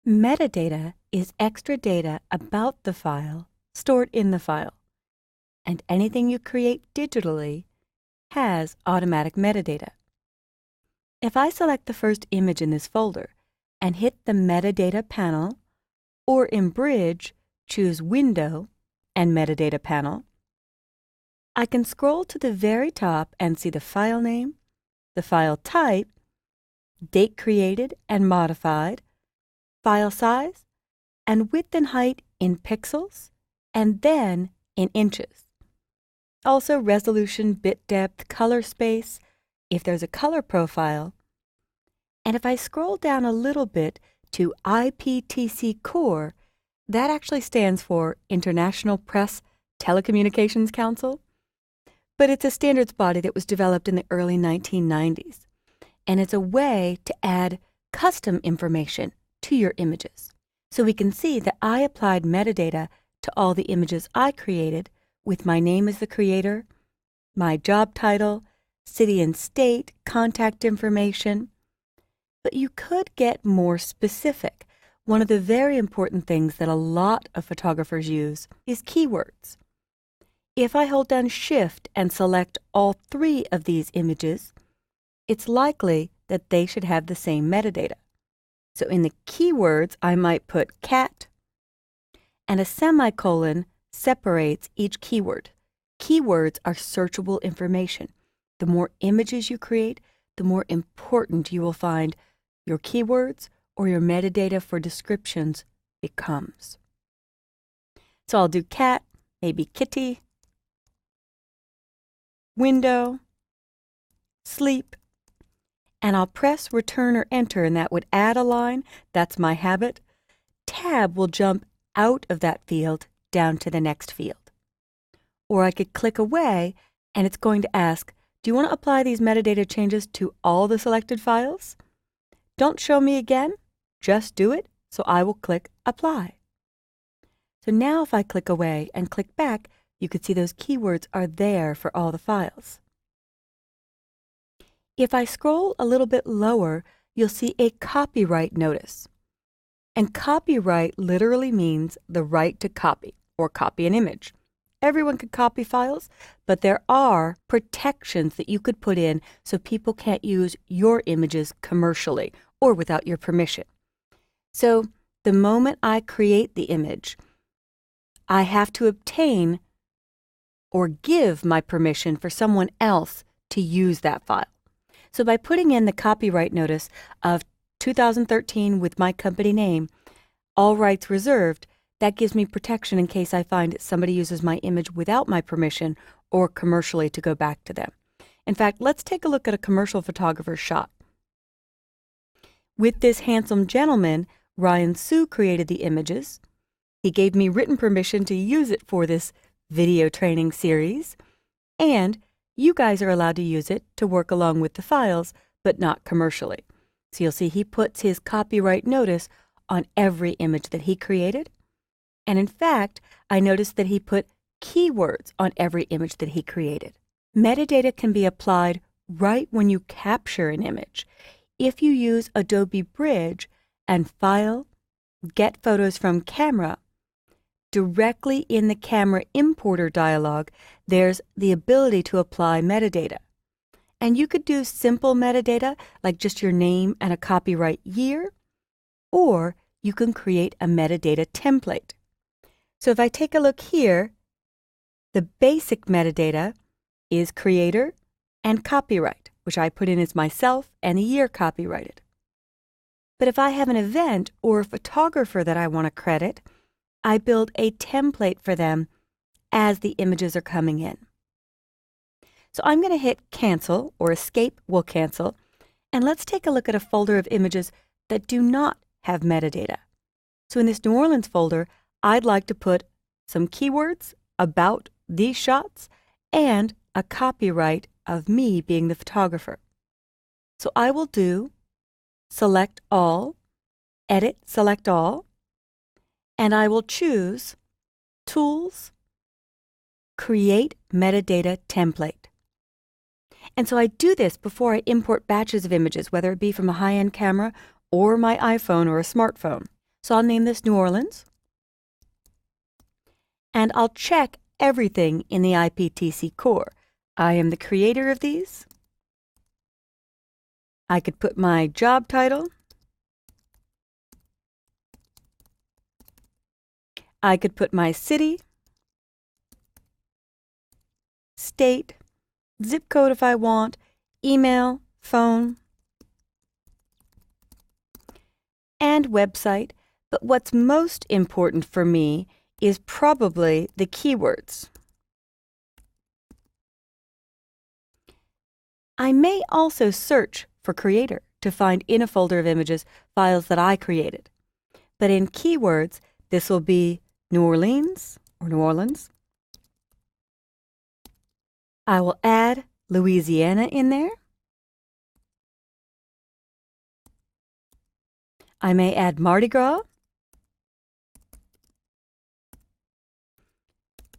Metadata is extra data about the file stored in the file, and anything you create digitally has automatic metadata. If I select the first image in this folder and hit the Metadata panel, or in Bridge, choose Window and Metadata panel, I can scroll to the very top and see the file name, the file type, date created and modified, file size, and width and height in pixels, and then in inches. Also resolution, bit depth, color space, if there's a color profile. And if I scroll down a little bit to IPTC Core, that actually stands for International Press Telecommunications Council, but it's a standards body that was developed in the early 1990s, and it's a way to add custom information to your images. So we can see that I applied metadata to all the images I created with my name as the creator, my job title, city and state, contact information. But you could get more specific. One of the very important things that a lot of photographers use is keywords. If I hold down Shift and select all three of these images, it's likely that they should have the same metadata. So in the keywords, I might put cat, and a semicolon separates each keyword. Keywords are searchable information. The more images you create, the more important you will find your keywords or your metadata for descriptions becomes. So I'll do cat, maybe kitty, window, sleep, and I'll press return or enter, and that would add a line. That's my habit. Tab will jump out of that field down to the next field. Or I could click away, and it's going to ask, do you want to apply these metadata changes to all the selected files? Don't show me again, just do it, so I will click apply. So now if I click away and click back, you can see those keywords are there for all the files. If I scroll a little bit lower, you'll see a copyright notice. And copyright literally means the right to copy or copy an image. Everyone can copy files, but there are protections that you could put in so people can't use your images commercially or without your permission. So the moment I create the image, I have to obtain or give my permission for someone else to use that file. So by putting in the copyright notice of 2013 with my company name, all rights reserved, that gives me protection in case I find somebody uses my image without my permission or commercially to go back to them. In fact, let's take a look at a commercial photographer's shot. With this handsome gentleman, Ryan Sue created the images. He gave me written permission to use it for this video training series, and you guys are allowed to use it to work along with the files, but not commercially. So you'll see he puts his copyright notice on every image that he created. And in fact, I noticed that he put keywords on every image that he created. Metadata can be applied right when you capture an image. If you use Adobe Bridge and File, Get Photos from Camera, directly in the Camera Importer dialog, there's the ability to apply metadata. And you could do simple metadata, like just your name and a copyright year, or you can create a metadata template. So if I take a look here, the basic metadata is creator and copyright, which I put in as myself and the year copyrighted. But if I have an event or a photographer that I want to credit, I build a template for them as the images are coming in. So I'm going to hit cancel, or escape will cancel, and let's take a look at a folder of images that do not have metadata. So in this New Orleans folder, I'd like to put some keywords about these shots and a copyright of me being the photographer. So I will do select all, edit, select all, and I will choose Tools, Create Metadata Template. And so I do this before I import batches of images, whether it be from a high-end camera or my iPhone or a smartphone. So I'll name this New Orleans. And I'll check everything in the IPTC core. I am the creator of these. I could put my job title. I could put my city, state, zip code if I want, email, phone, and website. But what's most important for me is probably the keywords. I may also search for creator to find in a folder of images files that I created. But in keywords, this will be New Orleans or New Orleans. I will add Louisiana in there. I may add Mardi Gras,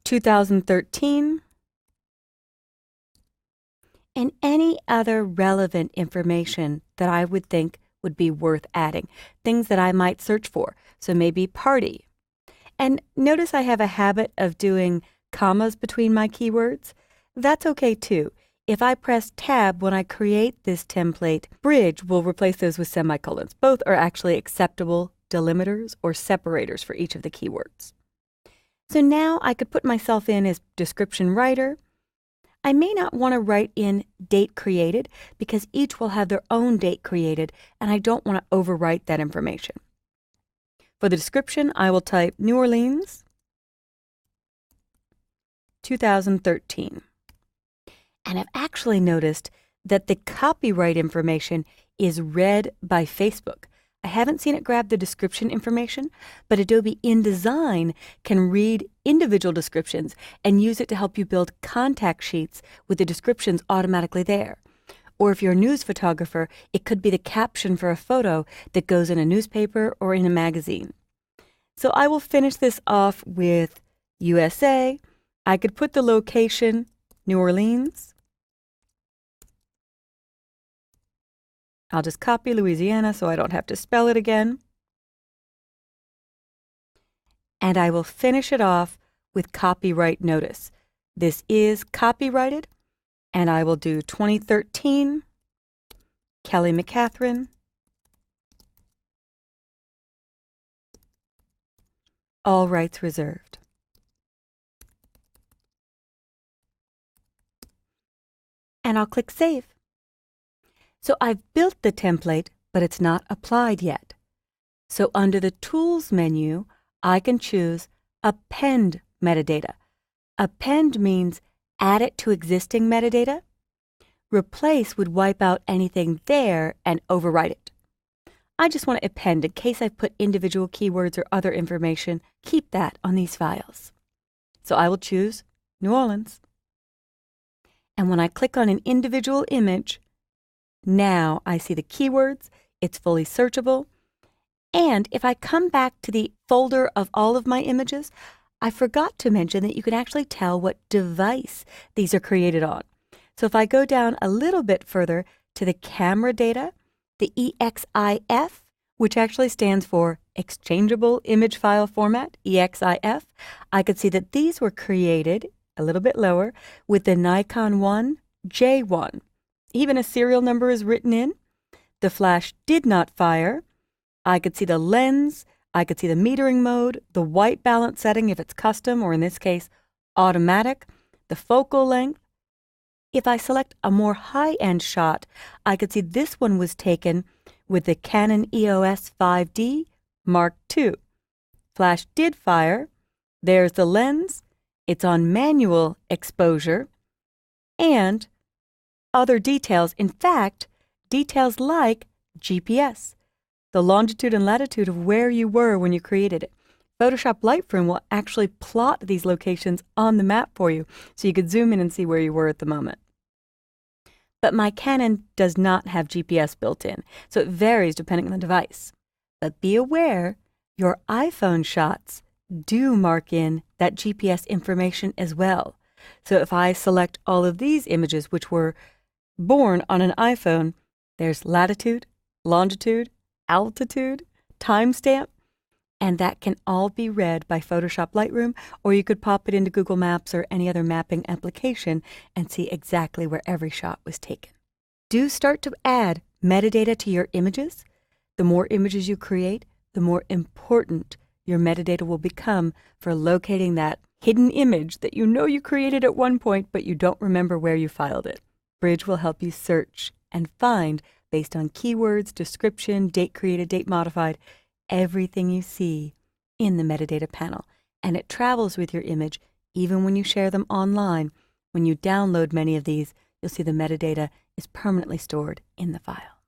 2013, and any other relevant information that I would think would be worth adding, things that I might search for. So maybe party. And notice I have a habit of doing commas between my keywords. That's okay too. If I press Tab when I create this template, Bridge will replace those with semicolons. Both are actually acceptable delimiters or separators for each of the keywords. So now I could put myself in as description writer. I may not want to write in date created because each will have their own date created and I don't want to overwrite that information. For the description, I will type New Orleans, 2013. And I've actually noticed that the copyright information is read by Facebook. I haven't seen it grab the description information, but Adobe InDesign can read individual descriptions and use it to help you build contact sheets with the descriptions automatically there. Or if you're a news photographer, it could be the caption for a photo that goes in a newspaper or in a magazine. So I will finish this off with USA. I could put the location, New Orleans. I'll just copy Louisiana so I don't have to spell it again. And I will finish it off with copyright notice. This is copyrighted, and I will do 2013, Kelly McCatherine, all rights reserved. And I'll click Save. So I've built the template, but it's not applied yet. So under the Tools menu, I can choose Append Metadata. Append means add it to existing metadata. Replace would wipe out anything there and overwrite it. I just want to append in case I put individual keywords or other information. Keep that on these files. So I will choose New Orleans. And when I click on an individual image, now I see the keywords, it's fully searchable, and if I come back to the folder of all of my images, I forgot to mention that you can actually tell what device these are created on. So if I go down a little bit further to the camera data, the EXIF, which actually stands for Exchangeable Image File Format, EXIF, I could see that these were created, a little bit lower, with the Nikon 1 J1. Even a serial number is written in. The flash did not fire. I could see the lens. I could see the metering mode, the white balance setting if it's custom, or in this case, automatic, the focal length. If I select a more high-end shot, I could see this one was taken with the Canon EOS 5D Mark II. Flash did fire. There's the lens. It's on manual exposure. And other details, in fact, details like GPS, the longitude and latitude of where you were when you created it. Photoshop Lightroom will actually plot these locations on the map for you, so you could zoom in and see where you were at the moment. But my Canon does not have GPS built in, so it varies depending on the device. But be aware, your iPhone shots do mark in that GPS information as well. So if I select all of these images, which were born on an iPhone, there's latitude, longitude, altitude, timestamp. And that can all be read by Photoshop Lightroom, or you could pop it into Google Maps or any other mapping application and see exactly where every shot was taken. Do start to add metadata to your images. The more images you create, the more important your metadata will become for locating that hidden image that you know you created at one point, but you don't remember where you filed it. Bridge will help you search and find, based on keywords, description, date created, date modified, everything you see in the metadata panel. And it travels with your image even when you share them online. When you download many of these, you'll see the metadata is permanently stored in the file.